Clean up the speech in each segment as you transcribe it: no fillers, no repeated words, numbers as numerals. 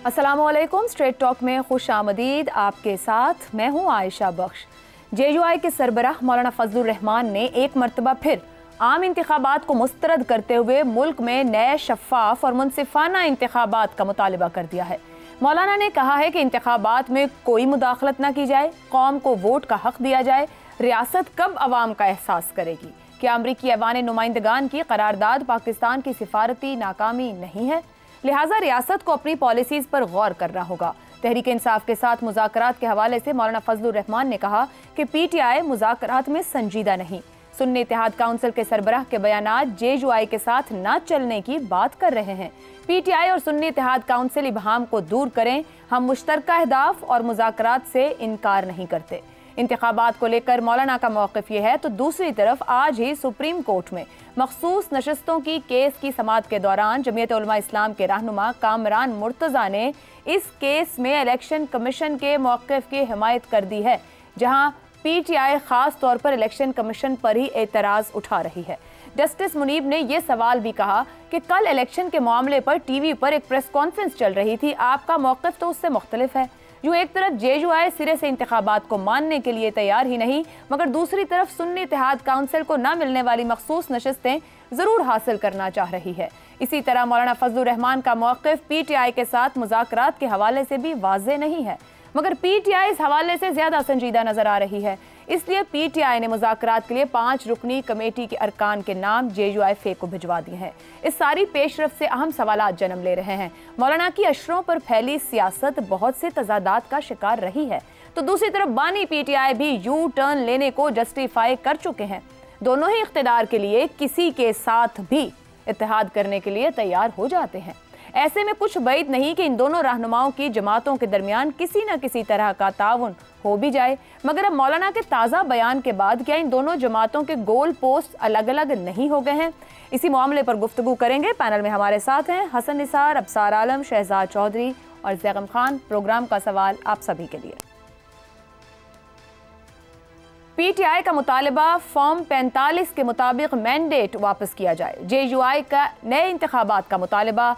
अस्सलामुअलैकुम। Straight talk में खुश आमदीद। आपके साथ मैं हूँ आयशा बख्श। JUI के सरबराह मौलाना फजलुर रहमान ने एक मरतबा फिर आम इंतखाबात को मुस्तरद करते हुए मुल्क में नए शफाफ और मुनसिफाना इंतखाबात का मुतालबा कर दिया है। मौलाना ने कहा है कि इंतखाबात में कोई मुदाखलत न की जाए, कौम को वोट का हक दिया जाए। रियासत कब अवाम का एहसास करेगी? क्या अमरीकी ऐवान नुमाइंदगान की करारदाद पाकिस्तान की सिफारती नाकामी नहीं है? लिहाजा रियासत को अपनी पॉलिसीज पर गौर करना होगा। तहरीक इंसाफ के साथ मुज़ाकरात के हवाले से मौलाना फजलुर रहमान ने कहा कि PTI मुज़ाकरात में संजीदा नहीं। सुन्नी इत्तेहाद काउंसिल के सरबराह के बयानात JUI के साथ न चलने की बात कर रहे हैं। PTI और सुन्नी इत्तेहाद काउंसिल इबहाम को दूर करें। हम मुश्तरका अहदाफ और मुज़ाकरात से इनकार नहीं करते। इंतखाबात को लेकर मौलाना का मौक़िफ़ ये है तो दूसरी तरफ आज ही सुप्रीम कोर्ट में मखसूस नशस्तों की केस की समाअत के दौरान जमीयत उलमा इस्लाम के रहनुमा कामरान मुर्तज़ा ने इस केस में इलेक्शन कमीशन के मौक़िफ़ की हिमायत कर दी है, जहां PTI खास तौर पर इलेक्शन कमीशन पर ही एतराज़ उठा रही है। जस्टिस मुनीब ने यह सवाल भी कहा कि कल इलेक्शन के मामले पर TV पर एक प्रेस कॉन्फ्रेंस चल रही थी, आपका मौक़िफ़ तो उससे मुख्तलिफ है। यूँ एक तरफ JUI सिरे से इंतखाबात को मानने के लिए तैयार ही नहीं, मगर दूसरी तरफ सुन्नी इत्तेहाद काउंसिल को न मिलने वाली मखसूस नशस्तें ज़रूर हासिल करना चाह रही है। इसी तरह मौलाना फजलुर रहमान का मौक़िफ़ PTI के साथ मुज़ाकरात के हवाले से भी वाज़ेह नहीं है, मगर PTI इस हवाले से ज़्यादा संजीदा नज़र आ रही है। इसलिए PTI ने मुज़ाकरात के लिए 5 रुकनी कमेटी के अरकान के नाम JUI को भिजवा दिए हैं। इस सारी पेशरफ से अहम सवालात जन्म ले रहे हैं। मौलाना की अशरों पर फैली सियासत बहुत से तजादात का शिकार रही है, तो दूसरी तरफ बानी PTI भी यू टर्न लेने को जस्टिफाई कर चुके हैं। दोनों ही इख्तिदार के लिए किसी के साथ भी इत्तेहाद करने के लिए तैयार हो जाते हैं। ऐसे में कुछ बैद नहीं कि इन दोनों रहनुमाओं की जमातों के दरमियान किसी न किसी तरह का ताउन हो भी जाए, मगर अब मौलाना के ताज़ा बयान के बाद क्या इन दोनों जमातों के गोल पोस्ट अलग अलग नहीं हो गए हैं? इसी मामले पर गुफ्तगू करेंगे। पैनल में हमारे साथ हैं हसन निसार, अबसार आलम, शहजाद चौधरी और जैगम खान। प्रोग्राम का सवाल आप सभी के लिए। PTI का मुतालबा फॉर्म 45 के मुताबिक मैंडेट वापस किया जाए। JUI का नए इंतखाबात का मुतालबा।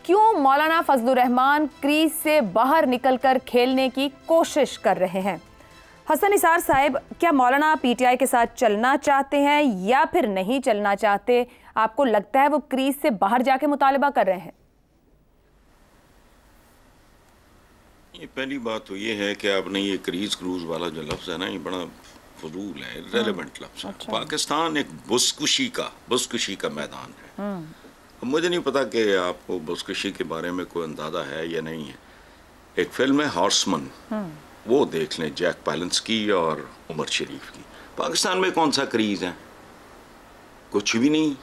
क्यों मौलाना फजलुर रहमान क्रीज से बाहर निकलकर खेलने की कोशिश कर रहे हैं? हसन निसार साहब, क्या मौलाना PTI के साथ चलना चाहते हैं या फिर नहीं चलना चाहते? आपको लगता है वो क्रीज से बाहर जाके मुतालबा कर रहे हैं? ये पहली बात तो ये है कि आपने ये क्रीज क्रूज वाला जो लफ्ज़ है ना, ये बड़ा फजूल है, रेलेवेंट लफ्ज़ है। अच्छा। पाकिस्तान एक बुसकुशी का मैदान है। मुझे नहीं पता कि आपको बुसकुशी के बारे में कोई अंदाज़ा है या नहीं है। एक फिल्म है हॉर्समैन, वो देख लें, जैक पैलेंस की और उमर शरीफ की। पाकिस्तान में कौन सा क्रीज है? कुछ भी नहीं,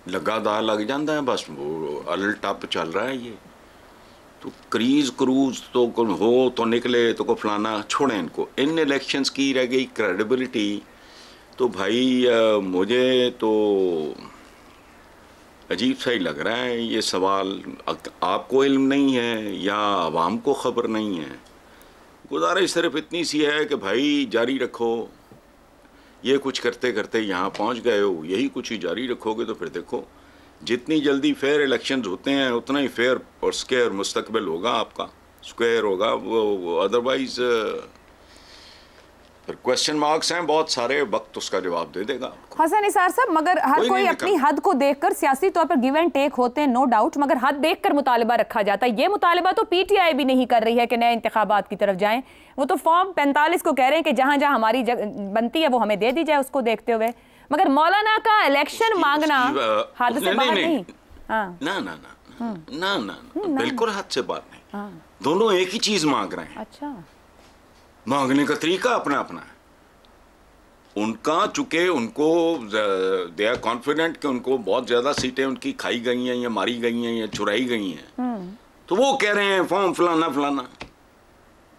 लगा दा लग जाता है, बस वो अलल टप चल रहा है। ये तो क्रीज क्रूज तो हो तो निकले तो को फलाना, छोड़ें इनको। इन इलेक्शंस की रह गई क्रेडिबिलिटी। तो भाई मुझे तो अजीब सा ही लग रहा है ये सवाल। आपको इल्म नहीं है या आवाम को ख़बर नहीं है? गुजारिश सिर्फ इतनी सी है कि भाई जारी रखो। ये कुछ करते करते यहाँ पहुँच गए हो, यही कुछ ही जारी रखोगे तो फिर देखो जितनी जल्दी फेयर इलेक्शंस होते हैं उतना ही फेयर और स्क्वायर मुस्तकबिल होगा आपका, स्क्वायर होगा वो। अदरवाइज फिर क्वेश्चन मार्क्स हैं बहुत सारे, वक्त उसका जवाब दे देगा। हसन निसार साहब, मगर हर कोई अपनी हद को देखकर सियासी तौर पर गिव एंड टेक होते हैं, नो डाउट, मगर हद देखकर मुतालबा रखा जाता है। ये मुतालबा तो PTI भी नहीं कर रही है कि नए इंतखाबात की तरफ जाएं। वो तो फॉर्म 45 को कह रहे हैं कि जहां जहां हमारी बनती है वो हमें दे दी जाए, उसको देखते हुए। मगर मौलाना का इलेक्शन मांगना हद से बाहर नहीं। ना ना ना ना ना बिल्कुल हद से बाहर नहीं। दोनों एक ही चीज मांग रहे हैं। अच्छा, मांगने का तरीका अपना अपना है उनका। चूंकि उनको दे आर कॉन्फिडेंट कि उनको बहुत ज्यादा सीटें उनकी खाई गई हैं या मारी गई हैं या चुराई गई हैं, तो वो कह रहे हैं फॉर्म फलाना फलाना।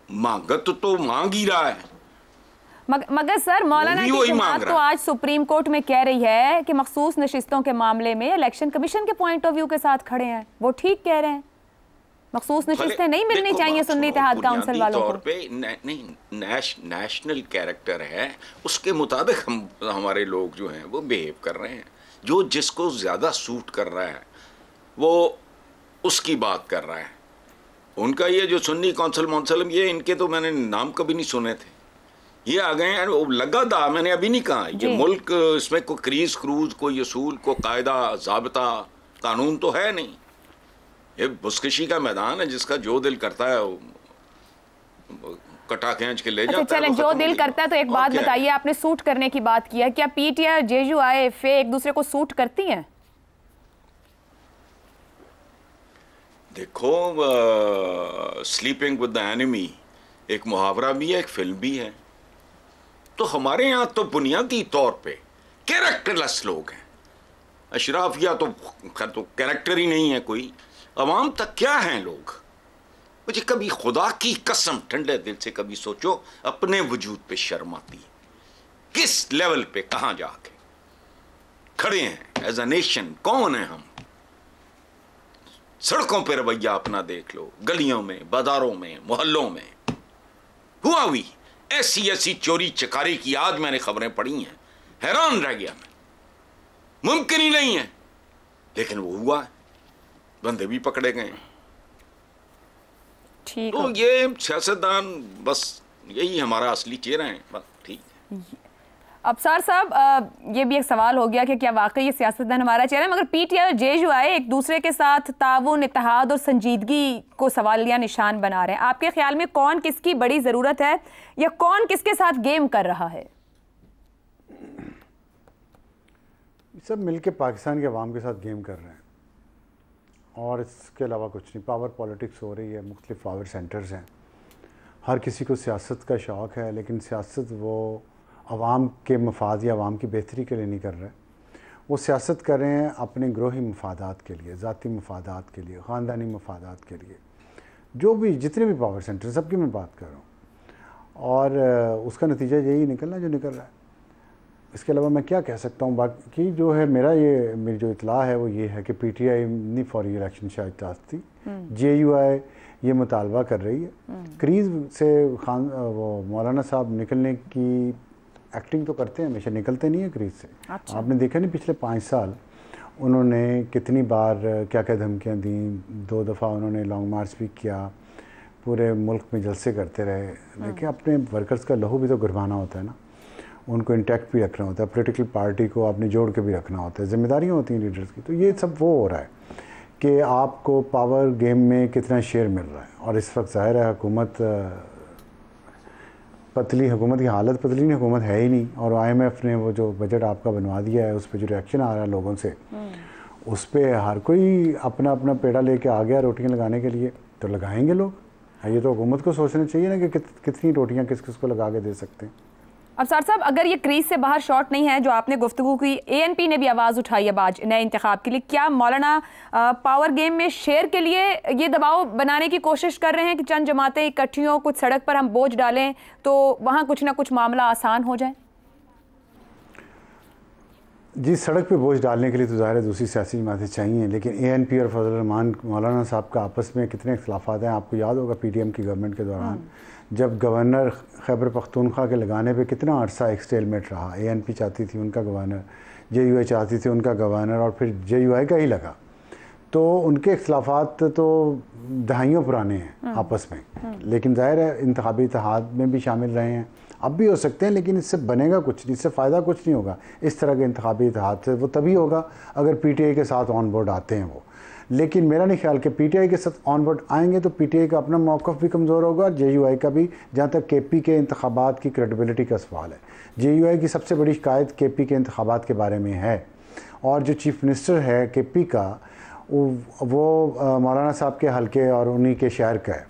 मांगत तो मांग ही रहा है। मगर सर मौलाना की जमात तो आज सुप्रीम कोर्ट में कह रही है कि मखसूस नशिस्तों के मामले में इलेक्शन कमीशन के पॉइंट ऑफ व्यू के साथ खड़े हैं। वो ठीक कह रहे हैं, मखसूस नशिस्तें नहीं मिलनी चाहिए सुन्नी इत्तेहाद काउंसिल वालों को। नहीं, नेशनल कैरेक्टर है, उसके मुताबिक हमारे लोग जो हैं वो बिहेव कर रहे हैं। जो जिसको ज्यादा सूट कर रहा है वो उसकी बात कर रहा है। उनका ये जो सुन्नी कौंसल, ये इनके तो मैंने नाम कभी नहीं सुने थे, ये आ गए हैं। वो लगा दा, मैंने अभी नहीं कहा, ये मुल्क, इसमें कोई क्रीज क्रूज, कोई असूल, कोई कायदा ज़ाब्ता कानून तो है नहीं। ये बुसकशी का मैदान है, जिसका जो दिल करता है वो कटा खींच के ले जाता है। चलें, जो दिल करता है। तो एक बात बताइए, आपने सूट करने की बात किया, क्या पीटीआई और जेयूआईएफए एक दूसरे को सूट करती हैं? देखो, स्लीपिंग विद द एनिमी एक मुहावरा भी है, एक फिल्म भी है। तो हमारे यहाँ तो बुनियादी तौर पे कैरेक्टरलेस लोग हैं। अशराफिया तो खैर तो कैरेक्टर ही नहीं है कोई। अवाम तक क्या हैं लोग? मुझे कभी खुदा की कसम ठंडे दिल से कभी सोचो, अपने वजूद पे शर्म आती है। किस लेवल पे कहाँ जाके खड़े हैं एज अ नेशन? कौन है हम? सड़कों पे रवैया अपना देख लो, गलियों में, बाजारों में, मोहल्लों में। हुआ हुई ऐसी चोरी चकारी की आज मैंने खबरें पढ़ी हैं, हैरान रह गया मैं। मुमकिन ही नहीं है, लेकिन वो हुआ, बंदे भी पकड़े गए। ठीक, तो ये सियासतदान बस यही हमारा असली चेहरा है, बस ठीक है। अफसार साहब, ये भी एक सवाल हो गया कि क्या वाकई ये सियासतदान हमारा चेहरा है? मगर पीटीआई और जेयूआई एक दूसरे के साथ ताउन, इत्तेहाद और संजीदगी को सवालिया निशान बना रहे हैं। आपके ख्याल में कौन किसकी बड़ी ज़रूरत है, या कौन किसके साथ गेम कर रहा है? सब मिलके पाकिस्तान के अवाम के साथ गेम कर रहे हैं, और इसके अलावा कुछ नहीं। पावर पॉलिटिक्स हो रही है, मुख्तलिफ पावर सेंटर्स हैं। हर किसी को सियासत का शौक़ है, लेकिन सियासत वो अवाम के मफाद या अवाम की बेहतरी के लिए नहीं कर रहे। वो सियासत कर रहे हैं अपने ग्रोही मफादात के लिए, ज़ाती मफादात के लिए, ख़ानदानी मफादात के लिए। जो भी जितने भी पावर सेंटर, सबकी मैं बात कर रहा हूँ, और उसका नतीजा यही निकलना जो निकल रहा है। इसके अलावा मैं क्या कह सकता हूँ? बाकी जो है मेरी जो इतला है वो ये है कि पीटीआई नहीं फौरी इलेक्शन शायद चाहती, जेयूआई ये मुतालबा कर रही है। क्रीज से वो मौलाना साहब निकलने की एक्टिंग तो करते हैं, हमेशा निकलते नहीं है क्रीज से। अच्छा। आपने देखा नहीं पिछले 5 साल उन्होंने कितनी बार क्या क्या धमकियाँ दी, 2 दफ़ा उन्होंने लॉन्ग मार्च भी किया, पूरे मुल्क में जलसे करते रहे। देखिए, अपने वर्कर्स का लहू भी तो गुरबाना होता है ना, उनको इंटैक्ट भी रखना होता है, पॉलिटिकल पार्टी को आपने जोड़ के भी रखना होता है, जिम्मेदारियाँ होती हैं लीडर्स की। तो ये सब वो हो रहा है कि आपको पावर गेम में कितना शेयर मिल रहा है। और इस वक्त ज़ाहिर है हुकूमत हुकूमत की हालत पतली नहीं, हुकूमत है ही नहीं। और IMF ने वो जो बजट आपका बनवा दिया है, उस पर जो रिएक्शन आ रहा है लोगों से, उस पर हर कोई अपना अपना पेड़ा लेके आ गया रोटियां लगाने के लिए। तो लगाएंगे लोग। ये तो हुकूमत को सोचना चाहिए ना कि कितनी रोटियां किस किस को लगा के दे सकते हैं। अफसार साहब, अगर ये क्रीज से बाहर शॉट नहीं है, जो आपने गुफ्तगू की, ANP ने भी आवाज़ उठाई है आज नए इंतखाब के लिए, क्या मौलाना पावर गेम में शेयर के लिए ये दबाव बनाने की कोशिश कर रहे हैं कि चंद जमातें इकट्ठी हों, कुछ सड़क पर हम बोझ डालें तो वहाँ कुछ ना कुछ मामला आसान हो जाए? जी, सड़क पे बोझ डालने के लिए तो ज़ाहिर है दूसरी सियासी जमातें चाहिए, लेकिन ANP और फजल रहमान मौलाना साहब का आपस में कितने इख्तलाफात हैं। आपको याद होगा PDM की गवर्नमेंट के दौरान जब गवर्नर खैबर पख्तूनख्वा के लगाने पे कितना अरसा एक स्टेलमेट रहा। ANP चाहती थी उनका गवर्नर, JUI चाहती थी उनका गवर्नर, और फिर JUI का ही लगा। तो उनके इख्तलाफात तो दहाइयों पुराने हैं आपस में, लेकिन ज़ाहिर है इंतखाबी इत्तेहाद में भी शामिल रहे हैं, अब भी हो सकते हैं, लेकिन इससे बनेगा कुछ नहीं, इससे फ़ायदा कुछ नहीं होगा। इस तरह के इंतखाबी इत्तेहाद से वो तभी होगा अगर PTI के साथ ऑन बोर्ड आते हैं वो। लेकिन मेरा नहीं ख्याल कि PTI के साथ ऑन बोर्ड आएंगे तो PTI का अपना मौक़िफ़ भी कमज़ोर होगा, और JUI का भी। जहाँ तक KP के इंतखाबात की क्रेडिबिलिटी का सवाल है, JUI की सबसे बड़ी शिकायत KP के इंतखाबात के बारे में है, और जो चीफ़ मिनिस्टर है KP का वो मौलाना साहब के हल्के और उन्हीं के शहर का है,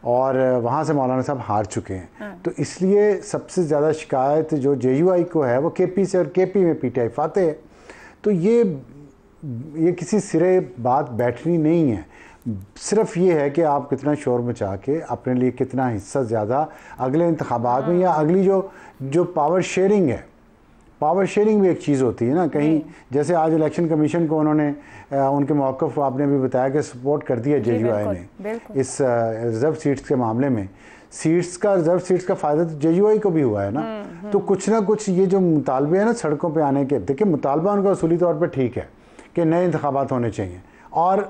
और वहाँ से मौलाना साहब हार चुके हैं। तो इसलिए सबसे ज़्यादा शिकायत जो JUI को है वो KP से, और KP में PTI फाते है। तो ये किसी सिरे बात बैठनी नहीं है, सिर्फ ये है कि आप कितना शोर मचा के अपने लिए कितना हिस्सा ज़्यादा अगले इंतखाबात में, या अगली जो पावर शेयरिंग है, पावर शेयरिंग भी एक चीज़ होती है ना कहीं। जैसे आज इलेक्शन कमीशन को उन्होंने उनके मौक़िफ़ आपने भी बताया कि सपोर्ट कर दिया JUI ने इस रिज़र्व सीट्स के मामले में। रिज़र्व सीट्स का फ़ायदा तो JUI को भी हुआ है ना। तो कुछ ना कुछ ये जो मुतालबे हैं ना सड़कों पे आने के, देखिए मुतालबा उनका असूली तौर पे ठीक है कि नए इंतखाबात होने चाहिए, और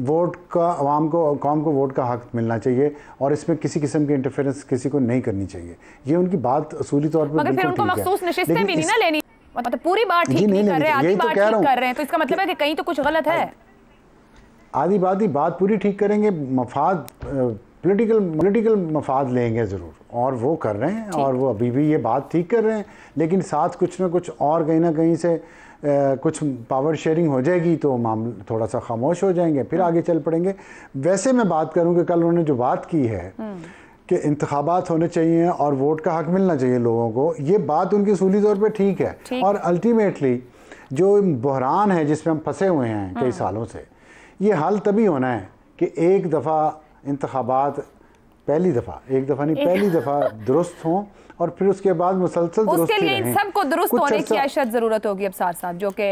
वोट का आवाम को, कौम को वोट का हक मिलना चाहिए और इसमें किसी किस्म की इंटरफेरेंस किसी को नहीं करनी चाहिए। ये उनकी बात असूली तौर पर मगर फिर उनको मखसूस नशिस्तें भी नहीं ना लेनी, मतलब पूरी बात ठीक नहीं कर रहे, आधी बात ठीक कर रहे हैं, तो इसका मतलब है कि कहीं तो कुछ गलत है। आधी बात पूरी ठीक करेंगे, मफाद पॉलिटिकल मफाद लेंगे ज़रूर, और वो कर रहे हैं और वो अभी भी ये बात ठीक कर रहे हैं, लेकिन साथ कुछ ना कुछ और कहीं ना कहीं से कुछ पावर शेयरिंग हो जाएगी तो मामला थोड़ा सा खामोश हो जाएंगे, फिर आगे चल पड़ेंगे। वैसे मैं बात करूं कि कल उन्होंने जो बात की है कि इंतखाबात होने चाहिए और वोट का हक मिलना चाहिए लोगों को, ये बात उनकी असूली तौर पे ठीक है। और अल्टीमेटली जो बहरान है जिसमें हम फंसे हुए हैं कई सालों से, ये हल तभी होना है कि एक दफ़ा इंतखाबात पहली दफ़ा दुरुस्त हों और फिर उसके बाद मुसलसल उसके लिए इन सबको दुरुस्त होने की शायद ज़रूरत होगी अब्सार साहब, जो कि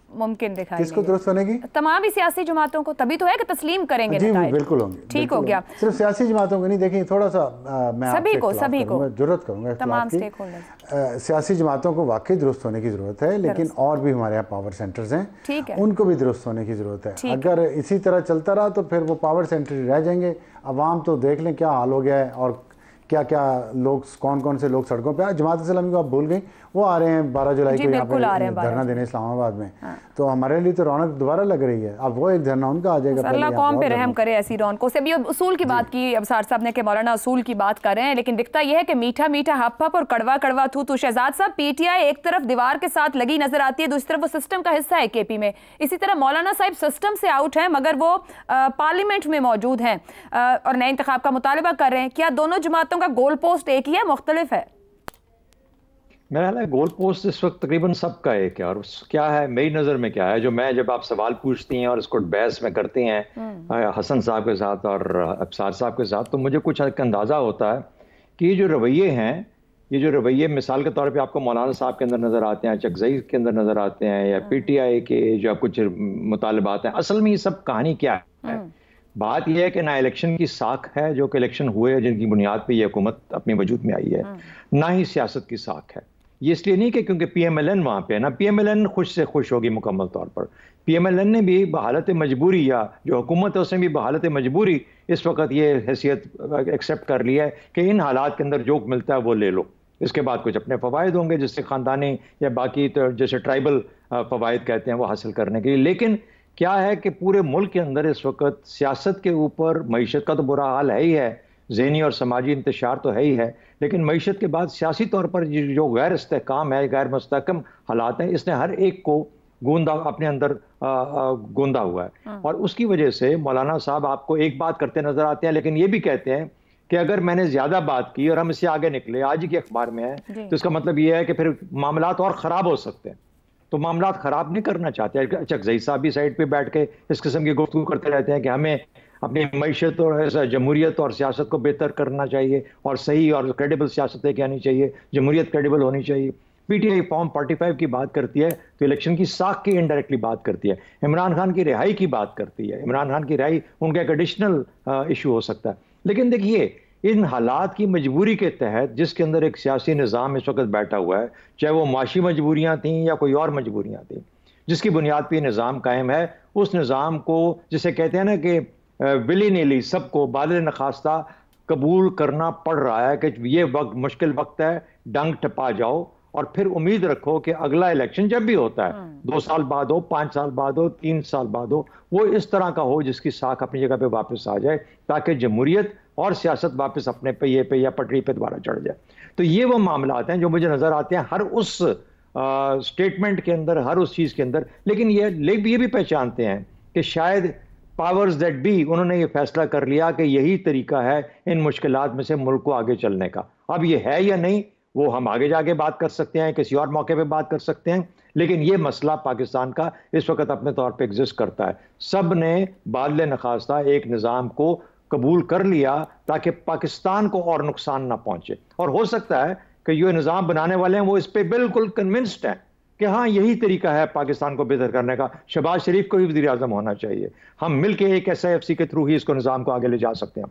मुमकिन दिखाई किसको दुरुस्त होने की? तमाम ही सियासी जमातों को, तभी तो है कि तस्लीम करेंगे। जी बिल्कुल होंगे, ठीक हो गया। सिर्फ सियासी जमातों को नहीं, देखिए थोड़ा सा मैं सभी को जरूरत करूंगा तमाम स्टेक होल्डर्स, सियासी जमातों को वाकई दुरुस्त होने की जरूरत है, लेकिन और भी हमारे यहाँ पावर सेंटर्स हैं, ठीक है, उनको भी दुरुस्त होने की जरूरत है। अगर इसी तरह चलता रहा तो फिर वो पावर सेंटर रह जाएंगे। अवाम तो देख लें क्या हाल हो गया है और क्या क्या लोग, कौन कौन से लोग सड़कों पे। जमात इस्लामी को आप भूल गई, वो आ रहे हैं 12 जुलाई को यहाँ पे धरना देने इस्लामाबाद में। तो हमारे लिए तो रौनक दोबारा लग रही है। अब वो एक धरना उनका आ जाएगा। अल्लाह कौम पे रहम करे ऐसी रौनकों से। अभी उसूल की बात की अब्सार साहब ने कि मौलाना उसूल की बात कर रहे हैं, लेकिन दिखता यह है कि मीठा मीठा हप हप और कड़वा कड़वा थू थू। शहजाद साहब, पीटीआई एक तरफ दीवार के साथ लगी नजर आती है, दूसरी तरफ वो सिस्टम का हिस्सा है केपी में। इसी तरह मौलाना साहब सिस्टम से आउट हैं मगर वो पार्लियामेंट में मौजूद हैं और नए इंतखाब का मुतालबा कर रहे हैं। क्या दोनों जमातों का गोल पोस्ट एक ही है, मुख्तलिफ है? मेरा ख्याल है गोल पोस्ट इस वक्त तकरीबन सबका एक है। और क्या है मेरी नज़र में, क्या है जो मैं, जब आप सवाल पूछती हैं और इसको बहस में करते हैं हसन साहब के साथ और अब्सार साहब के साथ, तो मुझे कुछ अंदाज़ा होता है कि ये जो रवैये हैं, ये जो रवैये मिसाल के तौर पे आपको मौलाना साहब के अंदर नज़र आते हैं, चकजई के अंदर नज़र आते हैं, या पीटीआई के जो कुछ मुतालबात हैं, असल में ये सब कहानी क्या है? बात यह है कि ना इलेक्शन की साख है जो कि इलेक्शन हुए जिनकी बुनियाद पे ये हुकूमत अपने वजूद में आई है, ना ही सियासत की साख है। ये इसलिए नहीं कि क्योंकि पीएमएलएन वहाँ पे है ना, पीएमएलएन खुश से खुश होगी मुकम्मल तौर पर। पीएमएलएन ने भी बहालत मजबूरी, या जो हुकूमत है उसने भी बहालत मजबूरी इस वक्त ये हैसियत एक्सेप्ट कर लिया है कि इन हालात के अंदर जो मिलता है वो ले लो, इसके बाद कुछ अपने फ़वाइद होंगे जिससे ख़ानदानी या बाकी तो जैसे ट्राइबल फ़वाइद कहते हैं वो हासिल करने के लिए। लेकिन क्या है कि पूरे मुल्क के अंदर इस वक्त सियासत के ऊपर मईशत का तो बुरा हाल है ही है, ज़हनी और समाजी इंतशार तो है ही है, लेकिन मईशत के बाद सियासी तौर पर जो गैर इस्तेहकाम है, गैर मुस्तहकम हालात हैं, इसने हर एक को गूंदा अपने अंदर गूंदा हुआ है। और उसकी वजह से मौलाना साहब आपको एक बात करते नजर आते हैं, लेकिन ये भी कहते हैं कि अगर मैंने ज्यादा बात की और हम इससे आगे निकले, आज ही के अखबार में है, तो इसका मतलब ये है कि फिर मामलात और ख़राब हो सकते हैं। तो मामलात ख़राब नहीं करना चाहते। चकजई साहब भी साइड पे बैठ के इस किस्म की गुफ्तगू करते रहते हैं कि हमें अपनी मईशत और जमहूरियत और सियासत को बेहतर करना चाहिए और सही और क्रेडिबल सियासत लेके आनी चाहिए, जमहूरियत क्रेडिबल होनी चाहिए। पीटीआई फॉर्म 45 की बात करती है तो इलेक्शन की साख की इनडायरेक्टली बात करती है, इमरान खान की रिहाई की बात करती है। इमरान खान की रिहाई उनका एक एडिशनल इशू हो सकता है। लेकिन देखिए, इन हालात की मजबूरी के तहत जिसके अंदर एक सियासी निज़ाम इस वक्त बैठा हुआ है, चाहे वो माशी मजबूरियाँ थीं या कोई और मजबूरियाँ थीं, जिसकी बुनियाद पर निज़ाम कायम है, उस निज़ाम को जिसे कहते हैं ना कि विली नीली सबको बादल नखास्ता कबूल करना पड़ रहा है कि ये वक्त मुश्किल वक्त है, डंग टपा जाओ और फिर उम्मीद रखो कि अगला इलेक्शन जब भी होता है, 2 साल बाद हो, 5 साल बाद हो, 3 साल बाद हो, वो इस तरह का हो जिसकी साख अपनी जगह पे वापस आ जाए, ताकि जमहूरियत और सियासत वापस अपने पहिए पे या पटरी पे दोबारा चढ़ जाए। तो ये वो मामलात हैं जो मुझे नजर आते हैं हर उस स्टेटमेंट के अंदर, हर उस चीज के अंदर। लेकिन ये भी पहचानते हैं कि शायद पावर्स दैट बी, उन्होंने ये फैसला कर लिया कि यही तरीका है इन मुश्किलात में से मुल्क को आगे चलने का। अब ये है या नहीं, वो हम आगे जाके बात कर सकते हैं, किसी और मौके पे बात कर सकते हैं, लेकिन ये मसला पाकिस्तान का इस वक्त अपने तौर पे एग्जिस्ट करता है। सब ने बादल नखास्ता एक निज़ाम को कबूल कर लिया ताकि पाकिस्तान को और नुकसान ना पहुंचे। और हो सकता है कि ये निज़ाम बनाने वाले हैं वो इस पर बिल्कुल कन्विंस्ड हैं कि हाँ यही तरीका है पाकिस्तान को बेहतर करने का, शहबाज शरीफ को भी वज़ीर आज़म होना चाहिए, हम मिलके एक SIFC के थ्रू ही इसको निज़ाम को आगे ले जा सकते हैं,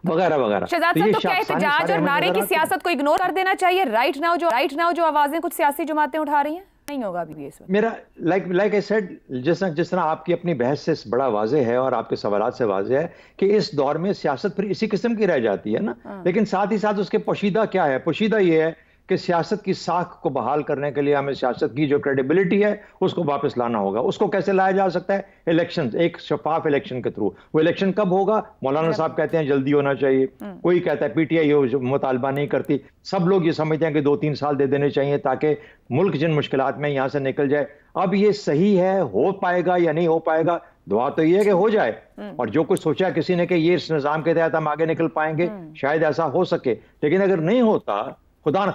वगैरह वगैरह। शहजाद साहब, तो क्या एहतजाज और नारे की सियासत को इग्नोर कर देना चाहिए राइट नाउ जो आवाजें कुछ सियासी जमातें उठा रही हैं? नहीं होगा अभी भी इस वक्त। मेरा लाइक आई सेड, जिस तरह आपकी अपनी बहस से बड़ा वाजे है और आपके सवालात से वाजे है कि इस दौर में सियासत फिर इसी किस्म की रह जाती है ना, लेकिन साथ ही साथ उसके पोशीदा क्या है? पोशीदा ये है कि सियासत की साख को बहाल करने के लिए हमें सियासत की जो क्रेडिबिलिटी है उसको वापस लाना होगा। उसको कैसे लाया जा सकता है? इलेक्शन, एक शफाफ इलेक्शन के थ्रू। वो इलेक्शन कब होगा? मौलाना साहब कहते हैं जल्दी होना चाहिए, कोई कहता है पीटीआई मुतालबा नहीं करती, सब लोग ये समझते हैं कि 2-3 साल दे देने चाहिए ताकि मुल्क जिन मुश्किलात में यहां से निकल जाए। अब ये सही है, हो पाएगा या नहीं हो पाएगा? दुआ तो ये है कि हो जाए, और जो कुछ सोचा किसी ने कि ये इस निजाम के तहत हम आगे निकल पाएंगे, शायद ऐसा हो सके। लेकिन अगर नहीं होता, खुदा न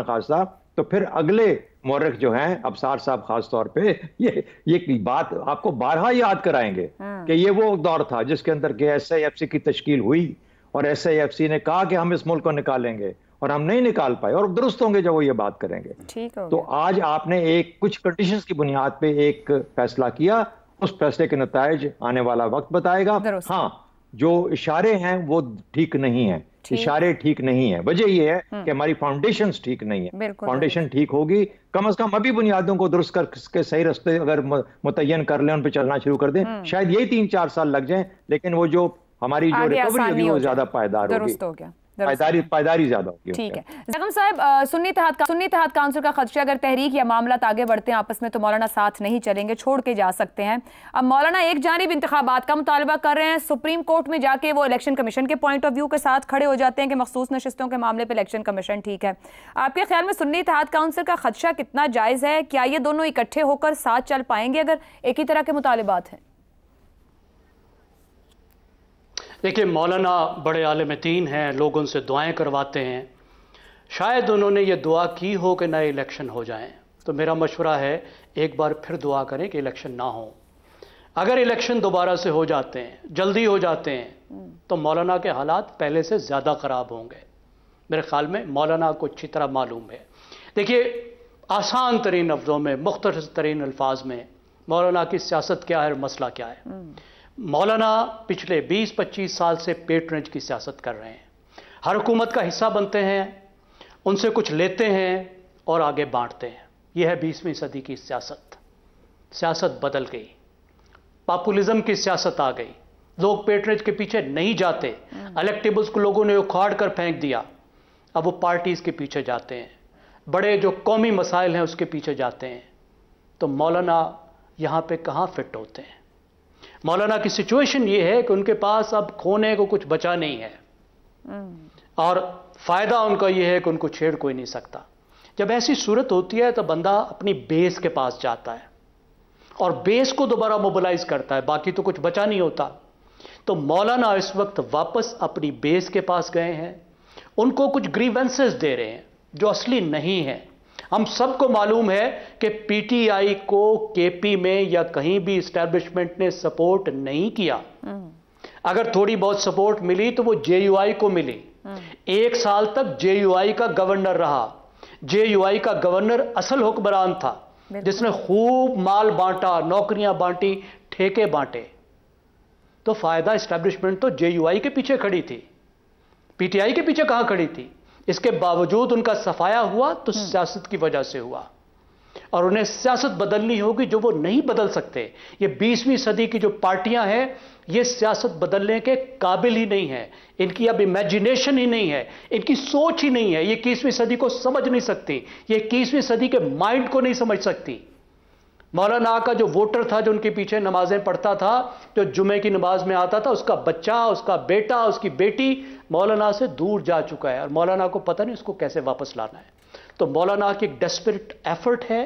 खास्ता, तो फिर अगले मौरख जो हैं, अबसार साहब खास तौर पे, ये बात आपको बारहा याद कराएंगे कि ये वो दौर था जिसके अंदर के SIFC की तश्कील हुई और SIFC ने कहा कि हम इस मुल्क को निकालेंगे, और हम नहीं निकाल पाए, और दुरुस्त होंगे जब वो ये बात करेंगे। तो आज आपने कुछ कंडीशंस की बुनियाद पे एक फैसला किया, उस फैसले के नताइज आने वाला वक्त बताएगा। हाँ, जो इशारे हैं वो ठीक नहीं है, इशारे ठीक नहीं है। वजह ये है कि हमारी फाउंडेशंस ठीक नहीं है। फाउंडेशन ठीक होगी, कम से कम अभी बुनियादों को दुरुस्त करके सही रास्ते अगर मुतय्यन कर लें, उन पे चलना शुरू कर दें, शायद यही 3-4 साल लग जाएं, लेकिन वो जो हमारी जो रिकवरी होगी वो ज्यादा पायदार होगी, पायदारी ज्यादा होगी। ठीक है जगम साहब, सुन्नी इत्तेहाद काउंसिल का खदशा, अगर तहरीक या मामला आगे बढ़ते हैं आपस में तो मौलाना साथ नहीं चलेंगे, छोड़ के जा सकते हैं। अब मौलाना एक जानिब इंतखाबात का मुतालबा कर रहे हैं, सुप्रीम कोर्ट में जाके वो इलेक्शन कमीशन के पॉइंट ऑफ व्यू के साथ खड़े हो जाते हैं कि मखसूस नशिस्तों के मामले पर इलेक्शन कमीशन ठीक है। आपके ख्याल में सुन्नी इत्तेहाद काउंसिल का खदशा कितना जायज़ है? क्या ये दोनों इकट्ठे होकर साथ चल पाएंगे अगर एक ही तरह के मुतालिबात हैं? देखिए, मौलाना बड़े आलिम दीन हैं, लोग उनसे दुआएं करवाते हैं, शायद उन्होंने ये दुआ की हो कि नए इलेक्शन हो जाएं। तो मेरा मशवरा है एक बार फिर दुआ करें कि इलेक्शन ना हो। अगर इलेक्शन दोबारा से हो जाते हैं, जल्दी हो जाते हैं, तो मौलाना के हालात पहले से ज़्यादा ख़राब होंगे। मेरे ख्याल में मौलाना को अच्छी तरह मालूम है। देखिए, आसान तरीन लफ्ज़ों में, मुख्तसर तरीन अल्फाज में मौलाना की सियासत क्या है और मसला क्या है। मौलाना पिछले 20-25 साल से पेट्रनेज की सियासत कर रहे हैं, हर हुकूमत का हिस्सा बनते हैं, उनसे कुछ लेते हैं और आगे बांटते हैं। यह है 20वीं सदी की सियासत। सियासत बदल गई, पॉपुलिज्म की सियासत आ गई, लोग पेट्रनेज के पीछे नहीं जाते, इलेक्टेबल्स को लोगों ने उखाड़ कर फेंक दिया, अब वो पार्टीज के पीछे जाते हैं, बड़े जो कौमी मसाइल हैं उसके पीछे जाते हैं। तो मौलाना यहाँ पे कहाँ फिट होते हैं? मौलाना की सिचुएशन ये है कि उनके पास अब खोने को कुछ बचा नहीं है, और फायदा उनका ये है कि उनको छेड़ कोई नहीं सकता। जब ऐसी सूरत होती है तो बंदा अपनी बेस के पास जाता है और बेस को दोबारा मोबिलाइज करता है, बाकी तो कुछ बचा नहीं होता। तो मौलाना इस वक्त वापस अपनी बेस के पास गए हैं, उनको कुछ ग्रीवेंसेस दे रहे हैं जो असली नहीं है। हम सबको मालूम है कि पीटीआई को केपी में या कहीं भी इस्टेब्लिशमेंट ने सपोर्ट नहीं किया। अगर थोड़ी बहुत सपोर्ट मिली तो वो जेयूआई को मिली। 1 साल तक जेयूआई का गवर्नर रहा। जेयूआई का गवर्नर असल हुक्मरान था जिसने खूब माल बांटा, नौकरियां बांटी, ठेके बांटे। तो फायदा इस्टेब्लिशमेंट तो जेयूआई के पीछे खड़ी थी, पीटीआई के पीछे कहां खड़ी थी। इसके बावजूद उनका सफाया हुआ तो सियासत की वजह से हुआ, और उन्हें सियासत बदलनी होगी जो वो नहीं बदल सकते। ये 20वीं सदी की जो पार्टियां हैं ये सियासत बदलने के काबिल ही नहीं है, इनकी अब इमेजिनेशन ही नहीं है, इनकी सोच ही नहीं है। ये 21वीं सदी को समझ नहीं सकती, ये 21वीं सदी के माइंड को नहीं समझ सकती। मौलाना का जो वोटर था, जो उनके पीछे नमाजें पढ़ता था, जो जुमे की नमाज में आता था, उसका बच्चा, उसका बेटा, उसकी बेटी मौलाना से दूर जा चुका है और मौलाना को पता नहीं उसको कैसे वापस लाना है। तो मौलाना की एक डेस्परेट एफर्ट है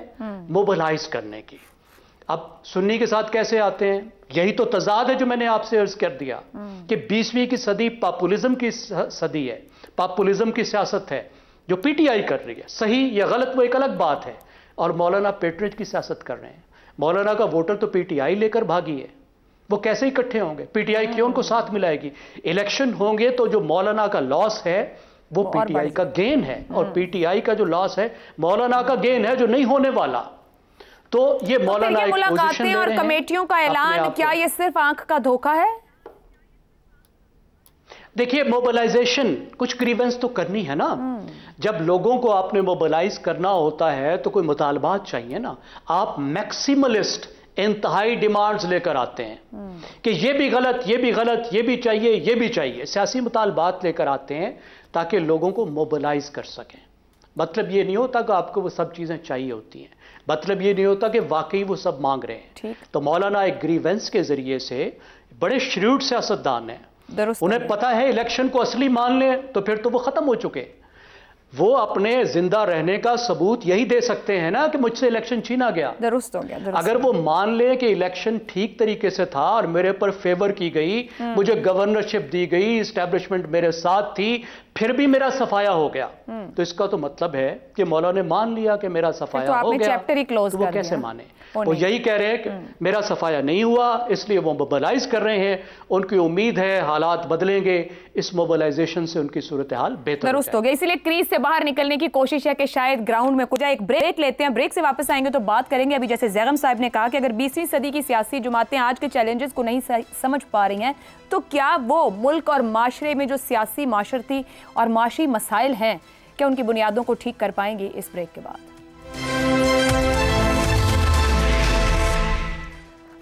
मोबिलाइज करने की। अब सुन्नी के साथ कैसे आते हैं, यही तो तजाद है जो मैंने आपसे अर्ज कर दिया कि 20वीं की सदी पॉपुलिज्म की सदी है, पॉपुलिज्म की सियासत है जो पीटीआई कर रही है। सही या गलत वो एक अलग बात है, और मौलाना पेट्रनेज की सियासत कर रहे हैं। मौलाना का वोटर तो पीटीआई लेकर भागी है, वो कैसे इकट्ठे होंगे? पीटीआई क्यों उनको साथ मिलाएगी? इलेक्शन होंगे तो जो मौलाना का लॉस है वो पीटीआई का गेन है, और पीटीआई का जो लॉस है मौलाना का गेन है जो नहीं होने वाला। तो ये मौलाना एक मुलाकातें और कमेटियों का ऐलान, क्या ये सिर्फ आंख का धोखा है? देखिए, मोबिलाइजेशन कुछ ग्रीवेंस तो करनी है ना। जब लोगों को आपने मोबिलाइज करना होता है तो कोई मुतालबात चाहिए ना। आप मैक्सिमलिस्ट इंतहाई डिमांड्स लेकर आते हैं कि ये भी गलत, ये भी गलत, ये भी चाहिए, ये भी चाहिए, सियासी मुतालबात लेकर आते हैं ताकि लोगों को मोबिलाइज कर सकें। मतलब ये नहीं होता कि आपको वो सब चीज़ें चाहिए होती हैं, मतलब ये नहीं होता कि वाकई वो सब मांग रहे हैं। तो मौलाना एक ग्रीवेंस के जरिए से बड़े श्रूड सियासतदान हैं, उन्हें पता है इलेक्शन को असली मान लें तो फिर तो वो खत्म हो चुके। वो अपने जिंदा रहने का सबूत यही दे सकते हैं ना कि मुझसे इलेक्शन छीना गया। दुरुस्त हो गया। अगर वो मान ले कि इलेक्शन ठीक तरीके से था और मेरे पर फेवर की गई, मुझे गवर्नरशिप दी गई, एस्टैब्लिशमेंट मेरे साथ थी, फिर भी मेरा सफाया हो गया, तो इसका तो मतलब है कि मौलाना ने मान लिया कि मेरा सफाया हो गया। चैप्टर ही क्लोज तो वो कैसे माने? वो यही कह रहे हैं कि मेरा सफाया नहीं हुआ, इसलिए वो मोबिलाइज कर रहे हैं। उनकी उम्मीद है हालात बदलेंगे, इस मोबिलाइजेशन से उनकी सूरत हाल बेहतर हो गया। इसीलिए क्रीज से बाहर निकलने की कोशिश है कि शायद ग्राउंड में कुछ। एक ब्रेक लेते हैं, ब्रेक से वापस आएंगे तो बात करेंगे। अभी जैसे जैगम साहब ने कहा कि अगर 20वीं सदी की सियासी जमातें आज के चैलेंजेस को नहीं समझ पा रही हैं तो क्या वो मुल्क और माशरे में जो सियासी माशरती और माशी मसाइल हैं, क्या उनकी बुनियादों को ठीक कर पाएंगी? इस ब्रेक के बाद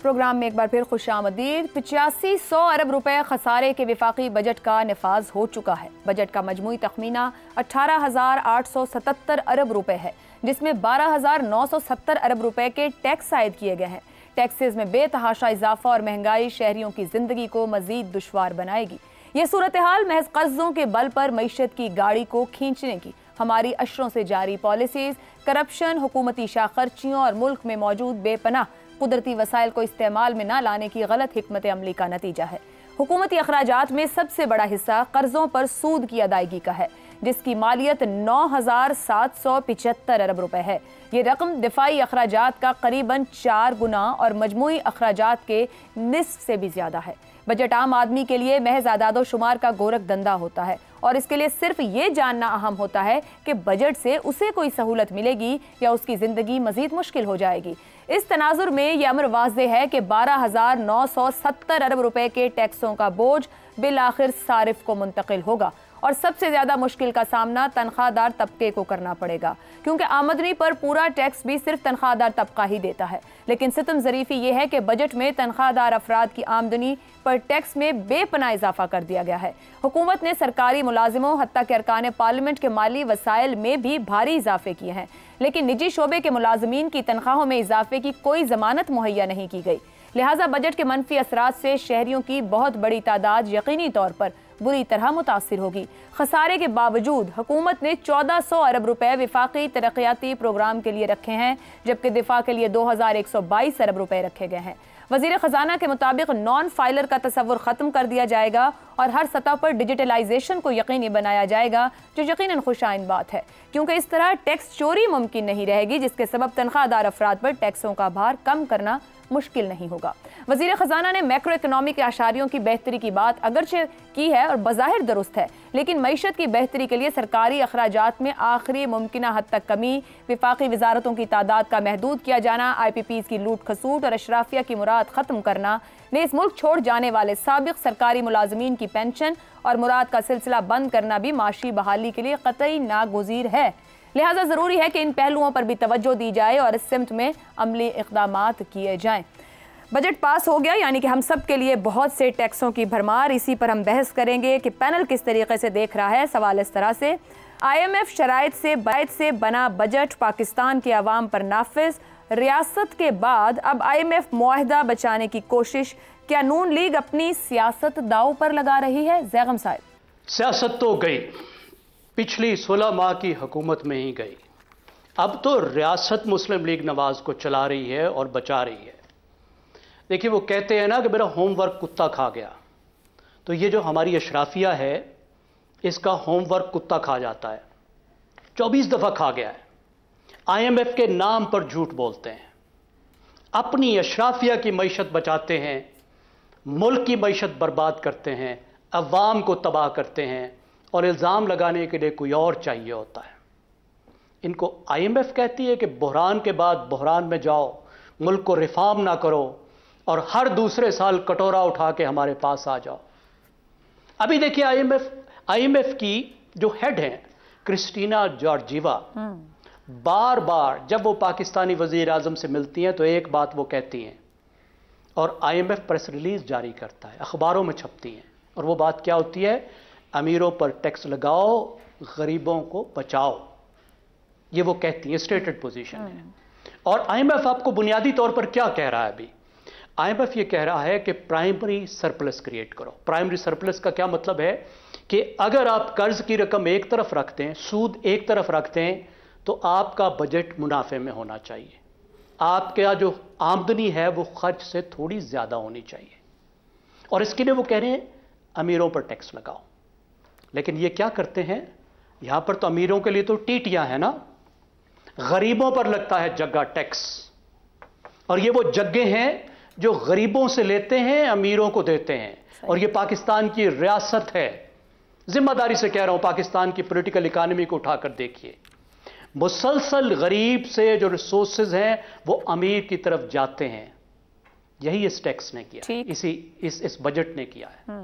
प्रोग्राम में एक बार फिर खुशामदीद। 8500 अरब रुपए खसारे के विफाकी बजट का निफाज हो चुका है। बजट का मजमूई तखमीना 18,877 अरब रुपए है, जिसमें 12,970 अरब रुपए के टैक्स आयद किए गए हैं। टैक्सेस में बेतहाशा इजाफा और महंगाई शहरियों की जिंदगी को मजीद दुश्वार बनाएगी। ये सूरत हाल महज कर्जों के बल पर मईशत की गाड़ी को खींचने की, हमारी अशरों से जारी पॉलिसीज, करप्शन, हुकूमती शाखर्चियों और मुल्क में मौजूद बेपनाह कुदरती वसाइल को इस्तेमाल में न लाने की गलत हिकमत अमली का नतीजा है। हुकूमती अखराजात में सबसे बड़ा हिस्सा कर्जों पर सूद की अदायगी का है, जिसकी मालियत 9,775 अरब रुपए है। ये रकम दिफाई अखराजात का करीबन 4 गुना और मजमूई अखराजात के निस्फ से भी ज्यादा है। बजट आम आदमी के लिए महज आदादो शुमार का गोरख धंधा होता है और इसके लिए सिर्फ ये जानना अहम होता है कि बजट से उसे कोई सहूलत मिलेगी या उसकी जिंदगी मजीद मुश्किल हो जाएगी। इस तनाजुर में यह अमर वाज़ेह है कि 12,970 अरब रुपए के टैक्सों का बोझ बिल आखिर सारिफ को मुंतकिल होगा और सबसे ज्यादा मुश्किल का सामना तनख्वाहदार तबके को करना पड़ेगा, क्योंकि आमदनी पर पूरा टैक्स भी सिर्फ तनख्वाहदार तबका ही देता है। लेकिन सितम ज़रीफ़ी यह है कि बजट में तनख्वाहदार अफराद की आमदनी पर टैक्स में बेपनाह इजाफा कर दिया गया है। हुकूमत ने सरकारी मुलाजिमों हत्ता के अरकान पार्लियामेंट के माली वसाइल में भी भारी इजाफे किए हैं, लेकिन निजी शोबे के मुलाजमीन की तनख्वाहों में इजाफे की कोई जमानत मुहैया नहीं की गई। लिहाजा बजट के मनफी असरात से शहरियों की बहुत बड़ी तादाद यकीनी तौर पर बुरी तरह मुतासिर होगी। खसारे के बावजूद हुकूमत ने 1400 अरब रुपए विफाकी तरक्याती प्रोग्राम के लिए रखे हैं, जबकि दिफा के लिए 2122 अरब रुपए रखे गए हैं। वजीर खजाना के मुताबिक नॉन फाइलर का तस्वुर खत्म कर दिया जाएगा और हर सतह पर डिजिटलाइजेशन को यकीनी बनाया जाएगा, जो यकीनन खुशाइन बात है, क्योंकि इस तरह टैक्स चोरी मुमकिन नहीं रहेगी, जिसके सबब तनख्वाहदार अफराद पर टैक्सों का भार कम करना मुश्किल नहीं होगा। वजीर खजाना ने मैक्रो इकनॉमी के आशारियों की बेहतरी की बात अगरचे की है और बज़ाहिर दुरुस्त है, लेकिन मईशत की बेहतरी के लिए सरकारी अखराजात में आखिरी मुमकिन हद तक कमी, विफाकी वजारतों की तादाद का महदूद किया जाना, IPPs की लूट खसूट और अशराफिया की मुराद ख़त्म करना ने इस मुल्क छोड़ जाने वाले साबिक सरकारी मुलाजमीन की पेंशन और मुराद का सिलसिला बंद करना भी माशी बहाली के लिए कतई नागुज़ीर है। लिहाजा ज़रूरी है कि इन पहलुओं पर भी तवज्जो दी जाए और इस सिमत में अमली इक़दामात किए जाएं। बजट पास हो गया, यानी कि हम सब के लिए बहुत से टैक्सों की भरमार। इसी पर हम बहस करेंगे कि पैनल किस तरीके से देख रहा है। सवाल इस तरह से, IMF शराइत से बना बजट पाकिस्तान के अवाम पर नाफिज, रियासत के बाद अब IMF मुआहदा बचाने की कोशिश, क्या नून लीग अपनी सियासत दाव पर लगा रही है? जैगम साहब, सियासत तो गई, पिछली 16 माह की हुकूमत में ही गई। अब तो रियासत मुस्लिम लीग नवाज को चला रही है और बचा रही है। देखिए, वो कहते हैं ना कि मेरा होमवर्क कुत्ता खा गया, तो ये जो हमारी अशराफिया है इसका होमवर्क कुत्ता खा जाता है। 24 दफ़ा खा गया है। IMF के नाम पर झूठ बोलते हैं, अपनी अशराफिया की मईशत बचाते हैं, मुल्क की मईशत बर्बाद करते हैं, अवाम को तबाह करते हैं और इल्ज़ाम लगाने के लिए कोई और चाहिए होता है। इनको IMF कहती है कि बहरान के बाद बहरान में जाओ, मुल्क को रिफॉर्म ना करो और हर दूसरे साल कटोरा उठा के हमारे पास आ जाओ। अभी देखिए आईएमएफ की जो हेड हैं क्रिस्टीना जॉर्जिवा, बार बार जब वो पाकिस्तानी वजीर आजम से मिलती हैं तो एक बात वो कहती हैं और आईएमएफ प्रेस रिलीज जारी करता है, अखबारों में छपती हैं, और वो बात क्या होती है? अमीरों पर टैक्स लगाओ, गरीबों को बचाओ। ये वो कहती है, स्टेटेड पोजीशन है। और आईएमएफ आपको बुनियादी तौर पर क्या कह रहा है? अभी आईएमएफ ये कह रहा है कि प्राइमरी सरप्लस क्रिएट करो। प्राइमरी सरप्लस का क्या मतलब है कि अगर आप कर्ज की रकम एक तरफ रखते हैं, सूद एक तरफ रखते हैं, तो आपका बजट मुनाफे में होना चाहिए। आपका जो आमदनी है वो खर्च से थोड़ी ज्यादा होनी चाहिए। और इसके लिए वो कह रहे हैं अमीरों पर टैक्स लगाओ। लेकिन ये क्या करते हैं? यहां पर तो अमीरों के लिए तो टीटियां है ना, गरीबों पर लगता है जग्गा टैक्स। और ये वो जग्गे हैं जो गरीबों से लेते हैं, अमीरों को देते हैं। और ये पाकिस्तान की रियासत है। जिम्मेदारी से कह रहा हूं, पाकिस्तान की पॉलिटिकल इकोनॉमी को उठाकर देखिए, मुसलसल गरीब से जो रिसोर्सेज हैं वो अमीर की तरफ जाते हैं। यही इस टैक्स ने किया, इस बजट ने किया है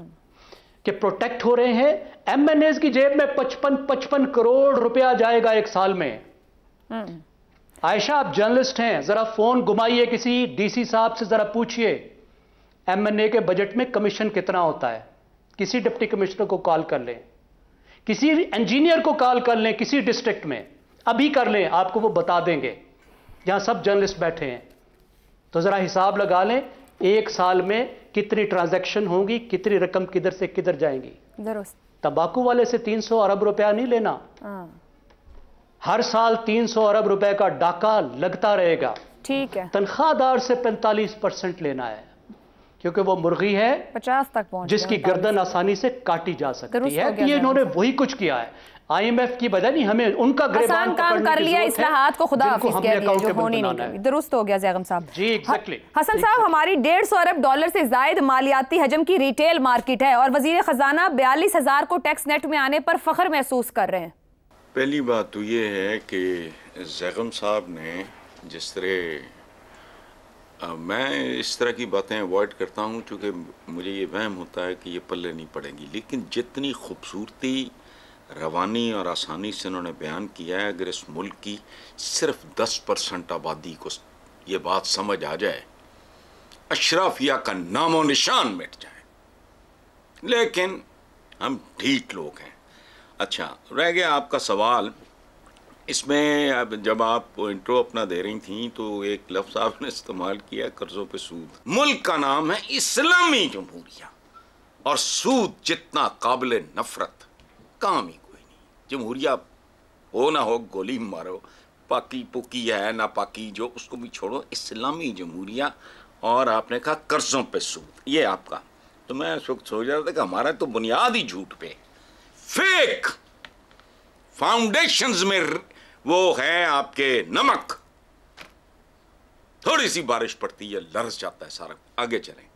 कि प्रोटेक्ट हो रहे हैं। एमएनएस की जेब में 55 करोड़ रुपया जाएगा एक साल में। आयशा, आप जर्नलिस्ट हैं, जरा फोन घुमाइए किसी डीसी साहब से, जरा पूछिए एमएनए के बजट में कमीशन कितना होता है। किसी डिप्टी कमिश्नर को कॉल कर लें, किसी इंजीनियर को कॉल कर लें, किसी डिस्ट्रिक्ट में अभी कर लें, आपको वो बता देंगे। यहां सब जर्नलिस्ट बैठे हैं, तो जरा हिसाब लगा लें एक साल में कितनी ट्रांजैक्शन होंगी, कितनी रकम किधर से किधर जाएंगी। तंबाकू वाले से 300 अरब रुपया नहीं लेना, हर साल 300 अरब रुपए का डाका लगता रहेगा। ठीक है। तनख्वाहदार से 45% लेना है, क्योंकि वो मुर्गी है 50 तक पहुंच, जिसकी गर्दन आसानी से काटी जा सकती है। तो ये इन्होंने वही कुछ किया है। आईएमएफ की वजह नहीं, हमें उनका आसान काम कर लिया, इस्लाहात को खुदा हाफिज कह दिया जो होनी नहीं। दुरुस्त हो गया ज़ैगम साहब जी, एग्जैक्टली। हसन साहब, हमारी 150 अरब डॉलर से जायद मालियाती हजम की रिटेल मार्केट है और वजीर खजाना 42,000 को टैक्स नेट में आने पर फख्र महसूस कर रहे हैं। पहली बात तो ये है कि ज़ैगम साहब ने जिस तरह मैं इस तरह की बातें अवॉइड करता हूँ क्योंकि मुझे ये वहम होता है कि ये पल्ले नहीं पड़ेंगी, लेकिन जितनी खूबसूरती, रवानी और आसानी से उन्होंने बयान किया है, अगर इस मुल्क की सिर्फ 10% आबादी को ये बात समझ आ जाए, अशराफिया का नामो निशान मिट जाए। लेकिन हम ढीठ लोग हैं। अच्छा, रह गया आपका सवाल। इसमें अब जब आप इंट्रो अपना दे रही थी तो एक लफ्ज़ आपने इस्तेमाल किया, कर्जों पे सूद। मुल्क का नाम है इस्लामी जमहूरिया, और सूद जितना काबिल नफरत काम ही कोई नहीं। जमहूरिया हो ना हो, गोली मारो, पाकी पुकी है ना पाकी, जो उसको भी छोड़ो, इस्लामी जमहूरिया। और आपने कहा कर्जों पे सूद, ये आपका। तो मैं इस वक्त सोच रहा था कि हमारा तो बुनियादी झूठ पे, फेक फाउंडेशंस में वो है आपके नमक। थोड़ी सी बारिश पड़ती है, लरस जाता है सारा। आगे चलें।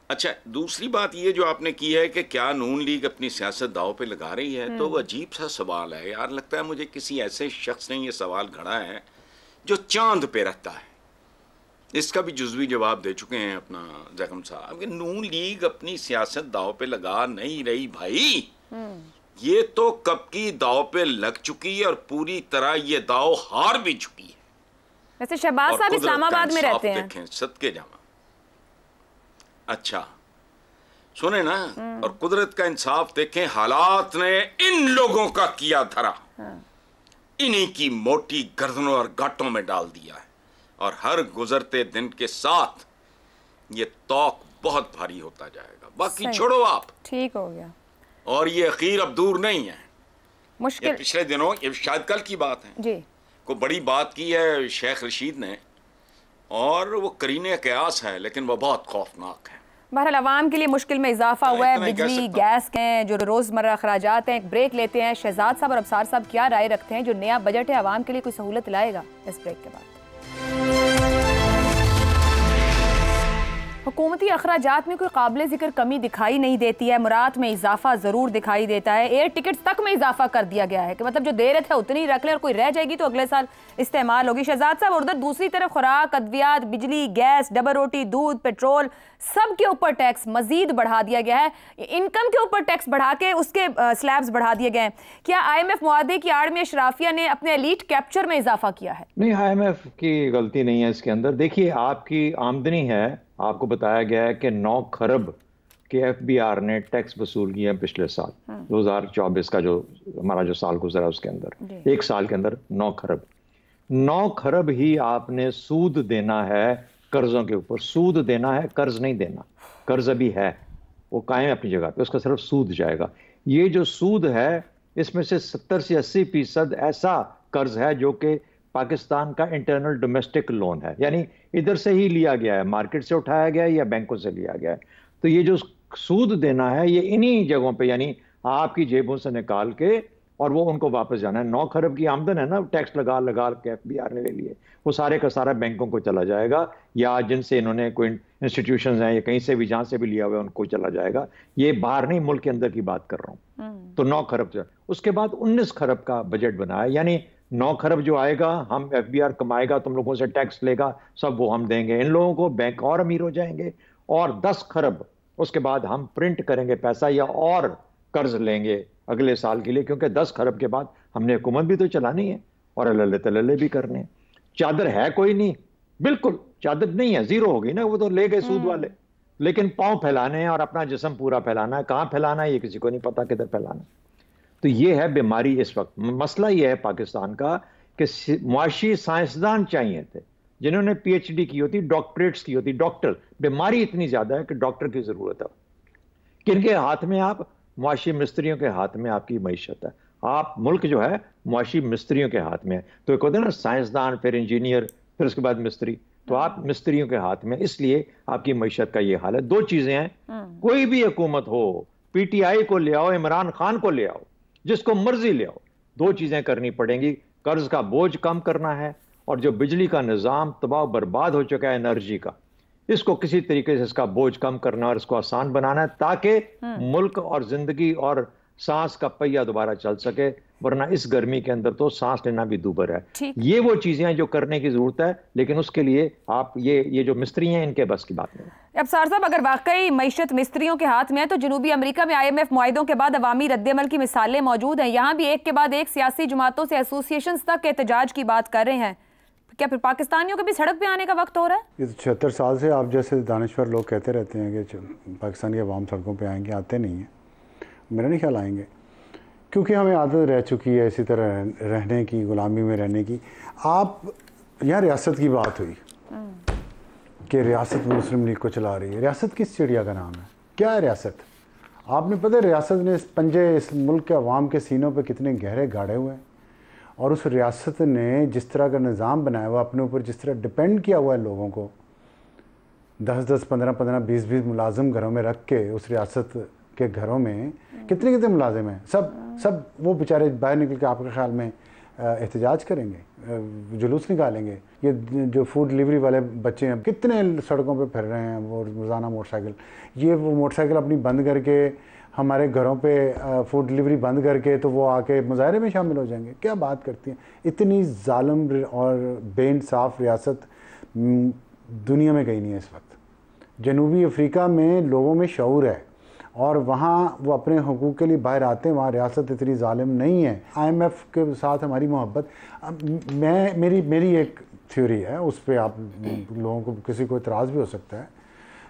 अच्छा, दूसरी बात ये जो आपने की है कि क्या नून लीग अपनी सियासत दाव पे लगा रही है, तो वो अजीब सा सवाल है यार। लगता है मुझे किसी ऐसे शख्स ने ये सवाल घड़ा है जो चांद पे रहता है। इसका भी जुज़वी जवाब दे चुके हैं अपना ज़ैगम साहब कि नून लीग अपनी सियासत दाव पे लगा नहीं रही भाई। ये तो कब की दाव पे लग चुकी है और पूरी तरह ये दाव हार भी चुकी है। वैसे शहबाज साहब इस्लामाबाद में रहते हैं। देखें, सदके जामा। अच्छा सुने ना, और कुदरत का इंसाफ देखें, हालात ने इन लोगों का किया धरा, इन्हीं की मोटी गर्दनों और गांठों में डाल दिया है। और हर गुजरते दिन के साथ ये तौक बहुत भारी होता जाएगा। बाकी छोड़ो आप, ठीक हो गया। और ये अखीर अब दूर नहीं है, मुश्किल पिछले दिनों, ये शायद कल की बात है जी, को बड़ी बात की है शेख रशीद ने, और वो करीने कयास है, लेकिन वो बहुत खौफनाक है। बहरहाल अवाम के लिए मुश्किल में इजाफा हुआ है। बिजली, गैस के जो रोज़मर्रा अखराजात हैं। एक ब्रेक लेते हैं। शहजाद साहब और अबसार साहब क्या राय रखते हैं? जो नया बजट है अवाम के लिए कोई सहूलत लाएगा? इस ब्रेक के बाद हुकूमती अखराजात में कोई काबिल जिक्र कमी दिखाई नहीं देती है, मुराद में इजाफा ज़रूर दिखाई देता है। एयर टिकट्स तक में इजाफा कर दिया गया है कि मतलब जो दे रहे थे उतनी रख ले और कोई रह जाएगी तो अगले साल इस्तेमाल होगी। शहजाद साहब, उधर दूसरी तरफ खुराक, अद्वियात, बिजली, गैस, डबल रोटी, दूध, पेट्रोल, सब के ऊपर टैक्स मजीद बढ़ा दिया गया है। इनकम के ऊपर टैक्स बढ़ा के उसके स्लैब्स बढ़ा दिए गए हैं। क्या IMF मुआहदे की आड़ में अशराफिया ने अपने एलीट कैप्चर में इजाफा किया है? नहीं, IMF की गलती नहीं है इसके अंदर। देखिए, आपकी आमदनी है, आपको बताया गया है कि 9 खरब के FBR ने टैक्स वसूल किया पिछले साल 2024 का जो हमारा जो साल गुजरा उसके अंदर, एक साल के अंदर 9 खरब ही आपने सूद देना है, कर्जों के ऊपर सूद देना है, कर्ज नहीं देना। कर्ज अभी है, वो कायम अपनी जगह पे, उसका सिर्फ सूद जाएगा। ये जो सूद है इसमें से 70 से 80% ऐसा कर्ज है जो कि पाकिस्तान का इंटरनल डोमेस्टिक लोन है, यानी इधर से ही लिया गया है, मार्केट से उठाया गया है या बैंकों से लिया गया है। तो ये जो सूद देना है ये इन्हीं जगहों पे, यानी आपकी जेबों से निकाल के और वो उनको वापस जाना है। 9 खरब की आमदन है ना, टैक्स लगा लगा के FBR ने ले लिए, वो सारे का सारा बैंकों को चला जाएगा या जिनसे इन्होंने कोई इंस्टीट्यूशंस हैं या कहीं से भी जहां से भी लिया हुआ है उनको चला जाएगा। ये बाहर नहीं, मुल्क के अंदर की बात कर रहा हूँ। तो 9 खरब, उसके बाद 19 खरब का बजट बनाया, यानी 9 खरब जो आएगा, हम FBR कमाएगा, तुम लोगों से टैक्स लेगा, सब वो हम देंगे इन लोगों को, बैंक और अमीर हो जाएंगे। और 10 खरब उसके बाद हम प्रिंट करेंगे पैसा या और कर्ज लेंगे अगले साल के लिए, क्योंकि 10 खरब के बाद हमने हुकूमत भी तो चलानी है और अल्ले तल्ले भी करने। चादर है कोई नहीं, बिल्कुल चादर नहीं है, जीरो होगी ना, वो तो ले गए सूद वाले। लेकिन पांव फैलाने हैं और अपना जिस्म पूरा फैलाना है। कहां फैलाना है ये किसी को नहीं पता, किधर फैलाना है। तो ये है बीमारी इस वक्त। मसला ये है पाकिस्तान का कि मुआशी साइंसदान चाहिए थे जिन्होंने PhD की होती, डॉक्टरेट्स की होती, डॉक्टर। बीमारी इतनी ज्यादा है कि डॉक्टर की जरूरत है। किनके हाथ में? आप मुआशी मिस्त्रियों के हाथ में आपकी मईशत है। आप मुल्क जो है मुआशी मिस्त्रियों के हाथ में है। तो एक होता है ना साइंसदान, फिर इंजीनियर, फिर उसके बाद मिस्त्री। तो आप मिस्त्रियों के हाथ में, इसलिए आपकी मईशत का ये हाल है। 2 चीजें हैं, कोई भी हुकूमत हो, PTI को ले आओ, इमरान खान को ले आओ, जिसको मर्जी ले आओ, 2 चीजें करनी पड़ेंगी। कर्ज का बोझ कम करना है और जो बिजली का निजाम तबाह बर्बाद हो चुका है एनर्जी का, इसको किसी तरीके से इसका बोझ कम करना और इसको आसान बनाना है ताकि मुल्क और जिंदगी और सांस का पहिया दोबारा चल सके। वरना इस गर्मी के अंदर तो सांस लेना भी दूभर है। ये वो चीजें हैं जो करने की जरूरत है, लेकिन उसके लिए आप ये जो मिस्त्री हैं इनके बस की बात नहीं। अफसार साहब, अगर वाकई मईशत मिस्त्रियों के हाथ में है तो जनूबी अमेरिका में IMF मुआहिदों के बाद अवामी रद्दमल की मिसालें मौजूद हैं। यहाँ भी एक के बाद एक सियासी जमातों से एसोसिएशन तक एहतजाज की बात कर रहे हैं। क्या फिर पाकिस्तानियों के भी सड़क पे आने का वक्त हो रहा है? ये 76 साल से आप जैसे दानिश्वर लोग कहते रहते हैं कि पाकिस्तान के अवाम सड़कों पे आएंगे, आते नहीं हैं। मेरा नहीं ख्याल आएंगे, क्योंकि हमें आदत रह चुकी है इसी तरह रहने की, गुलामी में रहने की। आप यहाँ रियासत की बात हुई कि रियासत मुस्लिम लीग को चला रही है। रियासत किस चिड़िया का नाम है? क्या है रियासत? आपने पता है रियासत ने इस पंजे इस मुल्क के अवाम के सीनों पे कितने गहरे गाड़े हुए हैं, और उस रियासत ने जिस तरह का निज़ाम बनाया हुआ, अपने ऊपर जिस तरह डिपेंड किया हुआ है लोगों को, 10-10, 15-15, 20-20 मुलाजिम घरों में रख के, उस रियासत के घरों में कितने मुलाजिम हैं, सब वो बेचारे बाहर निकल के आपके ख्याल में एहतजाज करेंगे, जुलूस निकालेंगे? ये जो फूड डिलीवरी वाले बच्चे हैं कितने सड़कों पे फिर रहे हैं, वो रोज़ाना मोटरसाइकिल, ये वो मोटरसाइकिल अपनी बंद करके हमारे घरों पे फूड डिलीवरी बंद करके तो वो आके मुजाहरे में शामिल हो जाएंगे। क्या बात करती हैं? इतनी जालिम और बेइंसाफ रियासत दुनिया में कहीं नहीं है इस वक्त। जनूबी अफ्रीका में लोगों में शऊर है और वहाँ वो अपने हुकूक के लिए बाहर आते हैं, वहाँ रियासत इतनी जालिम नहीं है। IMF के साथ हमारी मोहब्बत, मेरी एक थ्योरी है, उस पर आप लोगों को किसी को इतराज़ भी हो सकता है,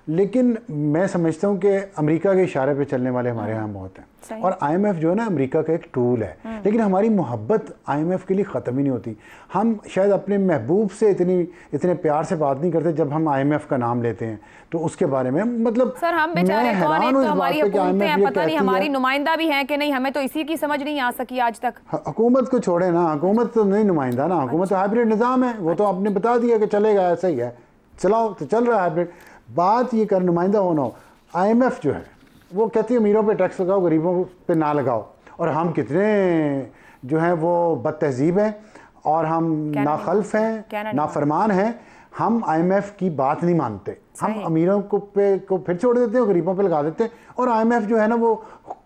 लेकिन मैं समझता हूँ कि अमेरिका के इशारे पे चलने वाले हमारे यहाँ बहुत हैं। और IMF जो है ना अमेरिका का एक टूल है, लेकिन हमारी मोहब्बत IMF के लिए ख़त्म ही नहीं होती। हम शायद अपने महबूब से इतने प्यार से बात नहीं करते जब हम IMF का नाम लेते हैं तो उसके बारे में, मतलब सर हम बेचारे कौन हैं, तो हमारी हुकूमतें हैं, पता नहीं हमारी नुमाइंदा भी हैं कि नहीं, हमें तो इसी की समझ नहीं आ सकी आज तक। हुकूमत को छोड़े ना, हुकूमत तो नहीं नुमाइंदा ना, हुकूमत तो हाइब्रिड निज़ाम है, वो तो आपने बता दिया कि चलेगा, ऐसा ही है, चलाओ तो चल रहा है हाइब्रिड। बात ये कर नुमाइंदा होना हो। IMF जो है वो कहती है अमीरों पे टैक्स लगाओ, गरीबों पे ना लगाओ, और हम कितने जो हैं वो बदतहजीब हैं और हम नाखल्फ हैं, नाफरमान हैं। हम IMF की बात नहीं मानते, हम अमीरों को फिर छोड़ देते हैं, गरीबों पे लगा देते हैं, और IMF जो है ना वो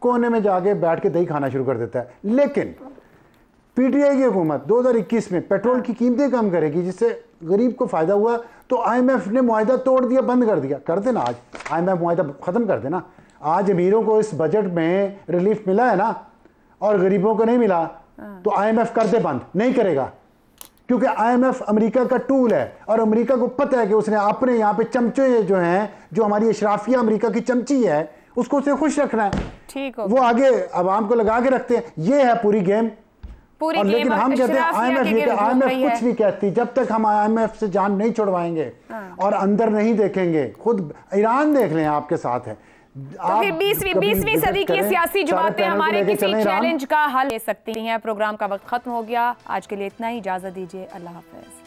कोने में जाके बैठ के दही खाना शुरू कर देता है। लेकिन PTI की हुकूमत 2021 में पेट्रोल की कीमतें कम करेगी जिससे गरीब को फायदा हुआ, तो IMF ने मुआहदा तोड़ दिया, बंद कर दिया। कर देना आज IMF मुआहदा खत्म कर देना। आज अमीरों को इस बजट में रिलीफ मिला है ना और गरीबों को नहीं मिला, तो IMF कर दे बंद। नहीं करेगा, क्योंकि IMF अमेरिका का टूल है और अमेरिका को पता है कि उसने अपने यहाँ पे चमचे जो हैं, जो हमारी अशराफिया अमेरिका की चमची है, उसको उसे खुश रखना है। ठीक वो आगे आवाम को लगा के रखते हैं। ये है पूरी गेम। और लेकिन हम कहते हैं IMF कुछ नहीं कहती जब तक हम IMF से जान नहीं छुड़वाएंगे और अंदर नहीं देखेंगे। खुद ईरान देख लें, आपके साथ है। तो फिर 20वीं सदी की सियासी जुबातें हमारे किसी चैलेंज का हल ले सकती हैं। प्रोग्राम का वक्त खत्म हो गया। आज के लिए इतना ही, इजाजत दीजिए। अल्लाह हाफिज।